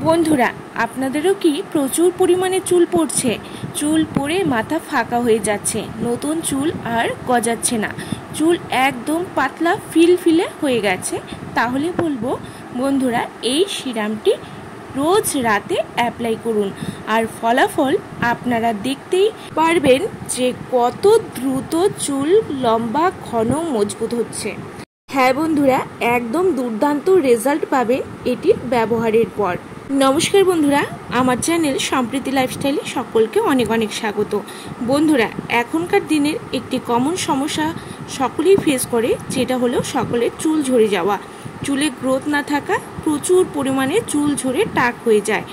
বন্ধুরা, আপনাদেরও কি প্রচুর পরিমাণে চুল পড়ছে? চুল পড়ে মাথা ফাঁকা হয়ে যাচ্ছে, নতুন চুল আর গজাচ্ছে না, চুল একদম পাতলা ফিলফিলে হয়ে গেছে? তাহলে বলবো বন্ধুরা, এই সিরামটি রোজ রাতে অ্যাপ্লাই করুন, আর ফলাফল আপনারা দেখতেই পারবেন যে কত দ্রুত চুল লম্বা, ঘন, মজবুত হচ্ছে। হ্যাঁ বন্ধুরা, একদম দুর্দান্ত রেজাল্ট পাবেন এটির ব্যবহারের পর। নমস্কার বন্ধুরা, আমার চ্যানেল সম্প্রীতি লাইফস্টাইলে সকলকে অনেক অনেক স্বাগত। বন্ধুরা, এখনকার দিনের একটি কমন সমস্যা সকলেই ফেস করে, যেটা হলো সকলের চুল ঝরে যাওয়া, চুলে গ্রোথ না থাকা, প্রচুর পরিমাণে চুল ঝরে টাক হয়ে যায়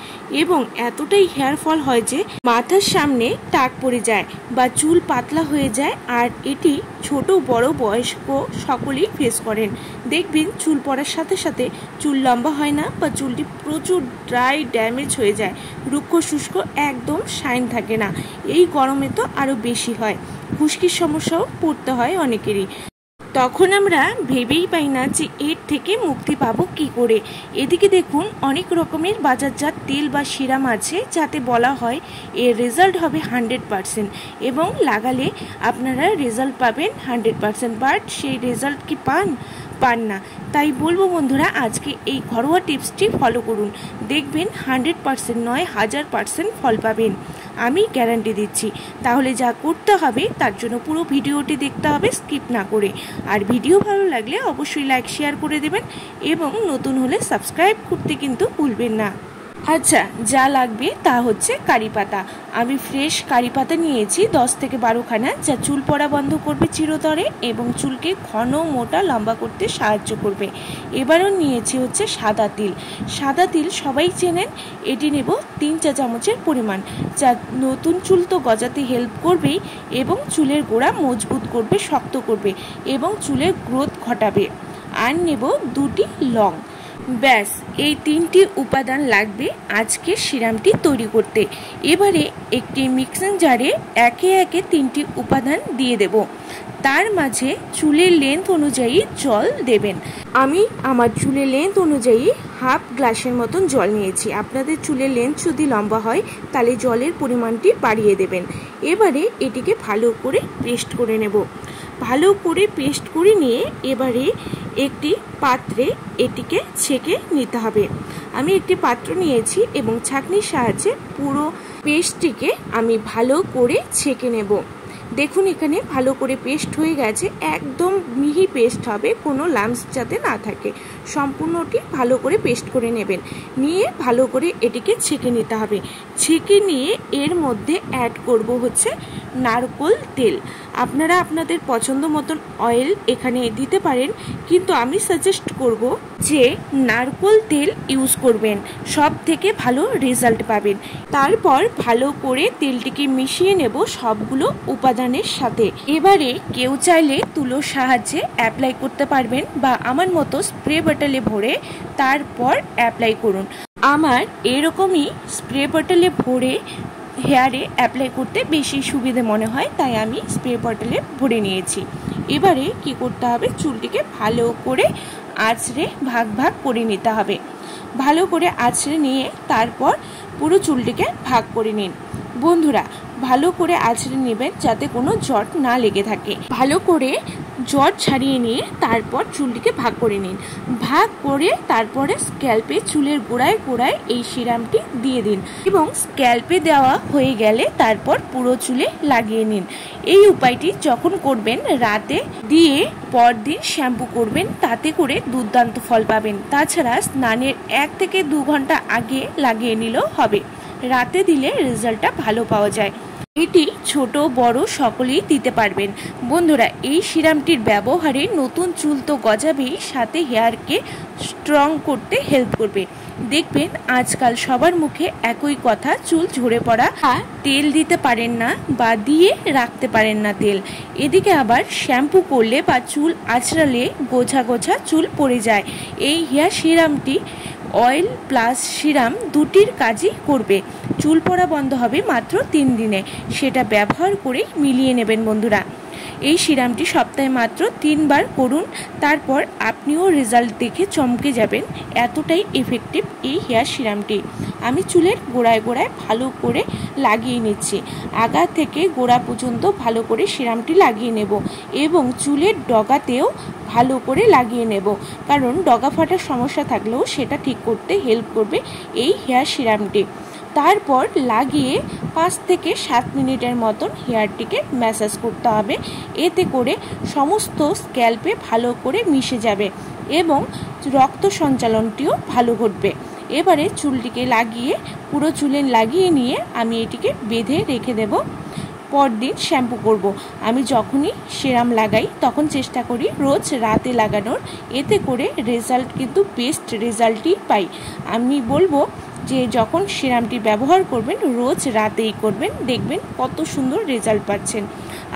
এবং এতটাই হেয়ার ফল হয় যে মাথার সামনে টাক পড়ে যায় বা চুল পাতলা হয়ে যায়। আর এটি ছোট বড় বয়স্ক সকলেই ফেস করেন। দেখবেন চুল পড়ার সাথে সাথে চুল লম্বা হয় না বা চুলটি প্রচুর ড্রাই, ড্যামেজ হয়ে যায়, রুক্ষ শুষ্ক, একদম শাইন থাকে না। এই গরমে তো আরও বেশি হয়, খুশকির সমস্যাও পড়তে হয় অনেকেরই। তখন আমরা ভেবেই পাই না যে এর থেকে মুক্তি পাবো কি করে। এদিকে দেখুন, অনেক রকমের বাজারজাত তেল বা সিরাম আছে, যাতে বলা হয় এর রেজাল্ট হবে 100% এবং লাগালে আপনারা রেজাল্ট পাবেন 100%, বাট সেই রেজাল্ট কি পান না। তাই বলবো বন্ধুরা, আজকে এই ঘরোয়া টিপসটি ফলো করুন, দেখবেন 100% নয় 1000% ফল পাবেন, আমি গ্যারান্টি দিচ্ছি। তাহলে যা করতে হবে তার জন্য পুরো ভিডিওটি দেখতে হবে স্কিপ না করে, আর ভিডিও ভালো লাগলে অবশ্যই লাইক শেয়ার করে দেবেন এবং নতুন হলে সাবস্ক্রাইব করতে কিন্তু ভুলবেন না। আচ্ছা, যা লাগবে তা হচ্ছে কারি পাতা। আমি ফ্রেশ কারি পাতা নিয়েছি 10 থেকে 12 খানা, যা চুল পড়া বন্ধ করবে চিরতরে এবং চুলকে ঘন, মোটা, লম্বা করতে সাহায্য করবে। এবারও নিয়েছি হচ্ছে সাদা তিল। সাদা তিল সবাই চেনেন, এটি নেব 3 চা চামচের পরিমাণ, যা নতুন চুল তো গজাতে হেল্প করবেই এবং চুলের গোড়া মজবুত করবে, শক্ত করবে এবং চুলের গ্রোথ ঘটাবে। আর নেব 2টি লং। ব্যাস, এই 3টি উপাদান লাগবে আজকে সিরামটি তৈরি করতে। এবারে একটি মিক্সিং জারে একে একে 3টি উপাদান দিয়ে দেব। তার মাঝে চুলের লেন্থ অনুযায়ী জল দেবেন। আমি আমার চুলের লেন্থ অনুযায়ী হাফ গ্লাসের মতন জল নিয়েছি। আপনাদের চুলের লেন্থ যদি লম্বা হয় তাহলে জলের পরিমাণটি বাড়িয়ে দেবেন। এবারে এটিকে ভালো করে পেস্ট করে নেব। ভালো করে পেস্ট করে নিয়ে এবারে একটি পাত্রে এটিকে ছেঁকে নিতে হবে। আমি একটি পাত্র নিয়েছি এবং ছাঁকনির সাহায্যে পুরো পেস্টটিকে আমি ভালো করে ছেঁকে নেব। দেখুন, এখানে ভালো করে পেস্ট হয়ে গেছে, একদম মিহি পেস্ট হবে, কোনো লাম্পস যাতে না থাকে। সম্পূর্ণটি ভালো করে পেস্ট করে নেবেন, নিয়ে ভালো করে এটিকে ছেঁকে নিতে হবে। ছেঁকে নিয়ে এর মধ্যে অ্যাড করব হচ্ছে নারকোল তেল। আপনারা আপনাদের পছন্দ মতন অয়েল এখানে দিতে পারেন, কিন্তু আমি সাজেস্ট করব যে নারকোল তেল ইউজ করবেন, সব থেকে ভালো রেজাল্ট পাবেন। তারপর ভালো করে তেলটিকে মিশিয়ে নেব সবগুলো উপাদানের সাথে। এবারে কেউ চাইলে তুলোর সাহায্যে অ্যাপ্লাই করতে পারবেন বা আমার মতো স্প্রে বটলে ভরে তারপর অ্যাপ্লাই করুন। আমার এরকমই স্প্রে বটলে ভরে হেয়ারে অ্যাপ্লাই করতে বেশি সুবিধে মনে হয়, তাই আমি স্প্রে বটলে ভরে নিয়েছি। এবারে কি করতে হবে, চুলটিকে ভালো করে আঁচড়ে ভাগ ভাগ করে নিতে হবে। ভালো করে আঁচড়ে নিয়ে তারপর পুরো চুলটিকে ভাগ করে নিন। বন্ধুরা, ভালো করে আঁচড়ে নেবেন যাতে কোনো জট না লেগে থাকে। ভালো করে জট ছাড়িয়ে নিয়ে তারপর চুলটিকে ভাগ করে নিন। ভাগ করে তারপরে স্ক্যাল্পে চুলের গোড়ায় গোড়ায় এই সিরামটি দিয়ে দিন এবং স্ক্যাল্পে দেওয়া হয়ে গেলে তারপর পুরো চুলে লাগিয়ে নিন। এই উপায়টি যখন করবেন রাতে দিয়ে পরদিন শ্যাম্পু করবেন, তাতে করে দুর্দান্ত ফল পাবেন। তাছাড়া স্নানের 1 থেকে 2 ঘন্টা আগে লাগিয়ে নিলেও হবে, রাতে দিলে রেজাল্টটা ভালো পাওয়া যায়। এটি ছোট বড় সকলেই দিতে পারবেন। বন্ধুরা, এই সিরামটির ব্যবহারে নতুন চুল তো গজাবেই, সাথে হেয়ারকে স্ট্রং করতে হেল্প করবে। দেখবেন আজকাল সবার মুখে একই কথা, চুল ঝরে পড়া, তেল দিতে পারেন না বা দিয়ে রাখতে পারেন না তেল। এদিকে আবার শ্যাম্পু করলে বা চুল আঁচড়ালে গোছা গোছা চুল পড়ে যায়। এই হেয়ার সিরামটি অয়েল প্লাস সিরাম দুটির কাজই করবে। চুল পড়া বন্ধ হবে মাত্র 3 দিনে। সেটা ব্যবহার করেই মিলিয়ে নেবেন বন্ধুরা। এই সিরামটি সপ্তাহে মাত্র 3 বার করুন, তারপর আপনিও রেজাল্ট দেখে চমকে যাবেন। এতটাই এফেক্টিভ এই হেয়ার সিরামটি। আমি চুলের গোড়ায় গোড়ায় ভালো করে লাগিয়ে নিচ্ছি। আগা থেকে গোড়া পর্যন্ত ভালো করে সিরামটি লাগিয়ে নেব এবং চুলের ডগাতেও ভালো করে লাগিয়ে নেব, কারণ ডগা ফাটার সমস্যা থাকলেও সেটা ঠিক করতে হেল্প করবে এই হেয়ার সিরামটি। তারপর লাগিয়ে 5 থেকে 7 মিনিটের মতন হেয়ারটিকে ম্যাসাজ করতে হবে। এতে করে সমস্ত স্ক্যাল্পে ভালো করে মিশে যাবে এবং রক্ত সঞ্চালনটিও ভালো ঘটবে। এবারে চুলটিকে লাগিয়ে পুরো চুলে লাগিয়ে নিয়ে আমি এটিকে বেঁধে রেখে দেব। পরদিন শ্যাম্পু করব। আমি যখনই সিরাম লাগাই তখন চেষ্টা করি রোজ রাতে লাগানোর, এতে করে রেজাল্ট কিন্তু বেস্ট রেজাল্টই পাই। আমি বলবো যে যখন সিরামটি ব্যবহার করবেন রোজ রাতেই করবেন, দেখবেন কত সুন্দর রেজাল্ট পাচ্ছেন।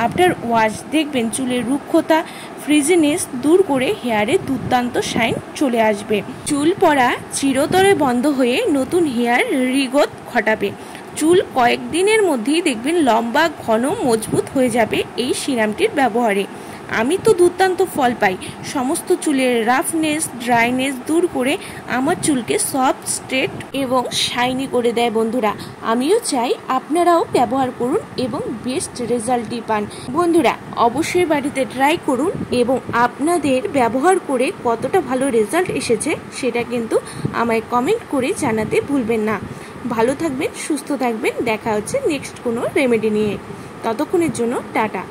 আফটার ওয়াশ দেখবেন চুলের রুক্ষতা ফ্রিজিনেস দূর করে হেয়ারে দুর্দান্ত শাইন চলে আসবে। চুল পড়া চিরতরে বন্ধ হয়ে নতুন হেয়ার রিগ্রোথ ঘটাবে। চুল কয়েকদিনের মধ্যেই দেখবেন লম্বা ঘন মজবুত হয়ে যাবে এই সিরামটির ব্যবহারে। আমি তো দুর্দান্ত ফল পাই। সমস্ত চুলের রাফনেস ড্রাইনেস দূর করে আমার চুলকে সফট স্ট্রেট এবং শাইনি করে দেয়। বন্ধুরা, আমিও চাই আপনারাও ব্যবহার করুন এবং বেস্ট রেজাল্টই পান। বন্ধুরা, অবশ্যই বাড়িতে ট্রাই করুন এবং আপনাদের ব্যবহার করে কতটা ভালো রেজাল্ট এসেছে সেটা কিন্তু আমায় কমেন্ট করে জানাতে ভুলবেন না। ভালো থাকবেন, সুস্থ থাকবেন। দেখা হচ্ছে নেক্সট কোনো রেমেডি নিয়ে। ততক্ষণের জন্য টাটা।